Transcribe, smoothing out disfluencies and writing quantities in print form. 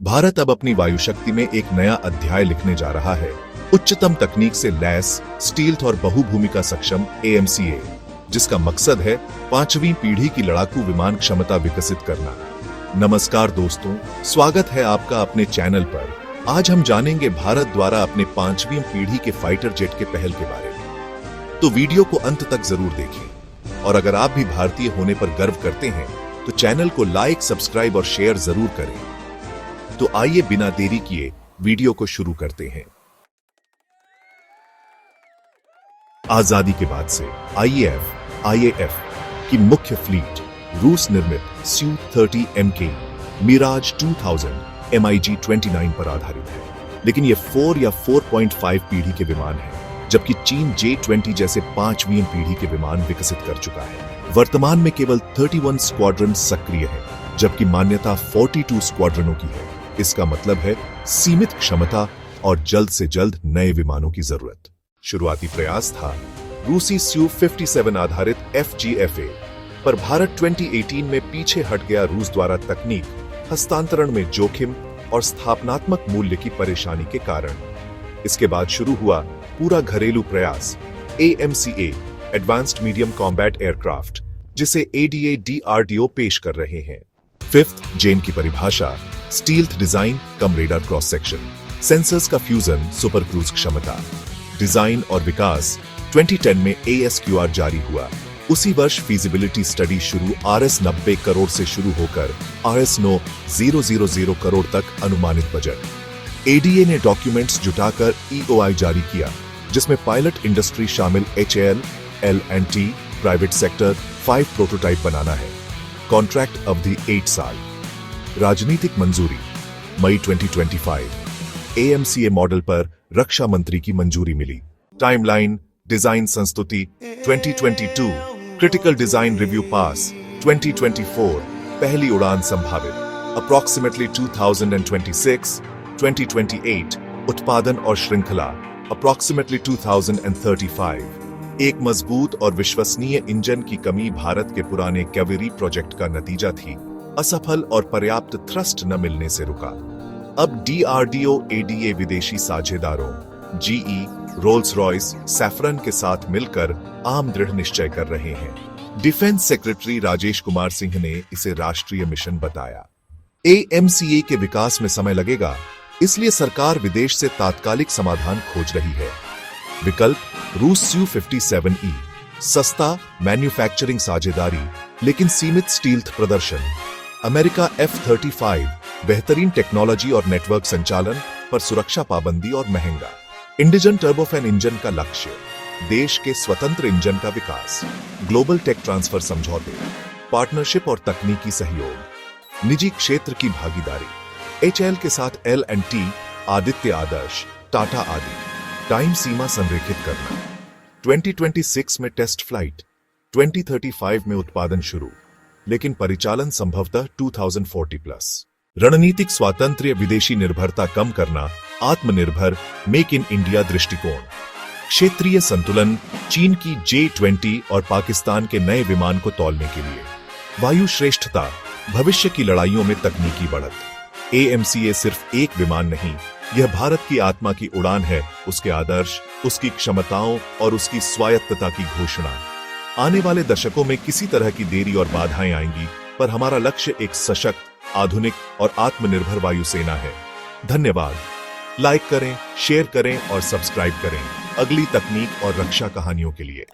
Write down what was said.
भारत अब अपनी वायुशक्ति में एक नया अध्याय लिखने जा रहा है। उच्चतम तकनीक से लैस स्टील्थ और बहुभूमिका सक्षम AMCA, जिसका मकसद है 5वीं पीढ़ी की लड़ाकू विमान क्षमता विकसित करना। नमस्कार दोस्तों, स्वागत है आपका अपने चैनल पर। आज हम जानेंगे भारत द्वारा अपने 5वीं पीढ़ी के फाइटर जेट के पहल के बारे में। तो वीडियो को अंत तक जरूर देखें और अगर आप भी भारतीय होने पर गर्व करते हैं तो चैनल को लाइक, सब्सक्राइब और शेयर जरूर करें। तो आइए बिना देरी किए वीडियो को शुरू करते हैं। आजादी के बाद से IAF की मुख्य फ्लीट रूस निर्मित Su-30 MK मिराज 2000 MiG-29 पर आधारित है, लेकिन ये 4 या 4.5 पीढ़ी के विमान हैं, जबकि चीन J-20 जैसे 5वीं पीढ़ी के विमान विकसित कर चुका है। वर्तमान में केवल 31 स्क्वाड्रन सक्रिय है, जबकि मान्यता 42 स्क्वाड्रनों की है। इसका मतलब है सीमित क्षमता और जल्द से जल्द नए विमानों की जरूरत। शुरुआती प्रयास था रूसी Su-57 आधारित FGFA, पर भारत 2018 में पीछे हट गया रूस द्वारा तकनीक हस्तांतरण में जोखिम और स्थापनात्मक मूल्य की परेशानी के कारण। इसके बाद शुरू हुआ पूरा घरेलू प्रयास AMCA advanced medium combat aircraft, जिसे ADA DRDO पेश कर रहे हैं। 5th जेन की परिभाषा स्टील्थ डिजाइन कम रेडार क्रॉस सेक्शन, सेंसर्स का फ्यूजन, सुपर क्रूज क्षमता। डिजाइन और विकास 2010 में ASQR जारी हुआ। उसी वर्ष फीजिबिलिटी स्टडी शुरू RS 90 करोड़ से शुरू होकर RS 9,000 करोड़ तक अनुमानित बजट। ADA ने डॉक्यूमेंट्स जुटाकर EOI जारी किया, जिसमें पायलट इंडस्ट्री शामिल HAL, L&T, private sector 5 prototype बनाना है। कॉन्ट्रैक्ट अवधि 8 साल। राजनीतिक मंजूरी मई 2025। AMCA मॉडल पर रक्षा मंत्री की मंजूरी मिली। टाइमलाइन डिजाइन संस्तुति 2022, क्रिटिकल डिजाइन रिव्यू पास 2024, पहली उड़ान संभावित अप्रॉक्सिमेटली 2026, 2028, उत्पादन और श्रृंखला अप्रॉक्सिमेटली 2035। एक मजबूत और विश्वसनीय इंजन की कमी भारत के पुराने कैवेरी प्रोजेक्ट का नतीजा थी। असफल और पर्याप्त थ्रस्ट न मिलने से रुका। अब DRDO ADA विदेशी साझेदारों GE, रोल्स रॉयस, सैफरन के साथ मिलकर आम दृढ़ निश्चय कर रहे हैं। डिफेंस सेक्रेटरी राजेश कुमार सिंह ने इसे राष्ट्रीय मिशन बताया। AMCA के विकास में समय लगेगा, इसलिए सरकार विदेश से तात्कालिक समाधान खोज रही है। विकल्प रूस Su-57E, सस्ता मैन्युफैक्चरिंग साझेदारी लेकिन सीमित स्टील्थ प्रदर्शन। अमेरिका F-35, बेहतरीन टेक्नोलॉजी और नेटवर्क संचालन पर सुरक्षा पाबंदी और महंगा। इंडिजन टर्बोफैन इंजन का लक्ष्य देश के स्वतंत्र इंजन का विकास। ग्लोबल टेक ट्रांसफर समझौते, पार्टनरशिप और तकनीकी सहयोग। निजी क्षेत्र की भागीदारी HAL के साथ L&T, आदित्य आदर्श, टाटा आदि। टाइम सीमा संरेखित करना 2026 में टेस्ट फ्लाइट, 2035 में उत्पादन शुरू, लेकिन परिचालन संभवतः 2040+। रणनीतिक स्वातंत्र्य, विदेशी निर्भरता कम करना, आत्मनिर्भर मेक इन इंडिया दृष्टिकोण। क्षेत्रीय संतुलन, चीन की J-20 और पाकिस्तान के नए विमान को तौलने के लिए। वायु श्रेष्ठता, भविष्य की लड़ाइयों में तकनीकी बढ़त। AMCA सिर्फ एक विमान नहीं, यह भारत की आत्मा की उड़ान है, उसके आदर्श, उसकी क्षमताओं और उसकी स्वायत्तता की घोषणा। आने वाले दशकों में किसी तरह की देरी और बाधाएं आएंगी, पर हमारा लक्ष्य एक सशक्त, आधुनिक और आत्मनिर्भर वायुसेना है। धन्यवाद। लाइक करें, शेयर करें और सब्सक्राइब करें अगली तकनीक और रक्षा कहानियों के लिए।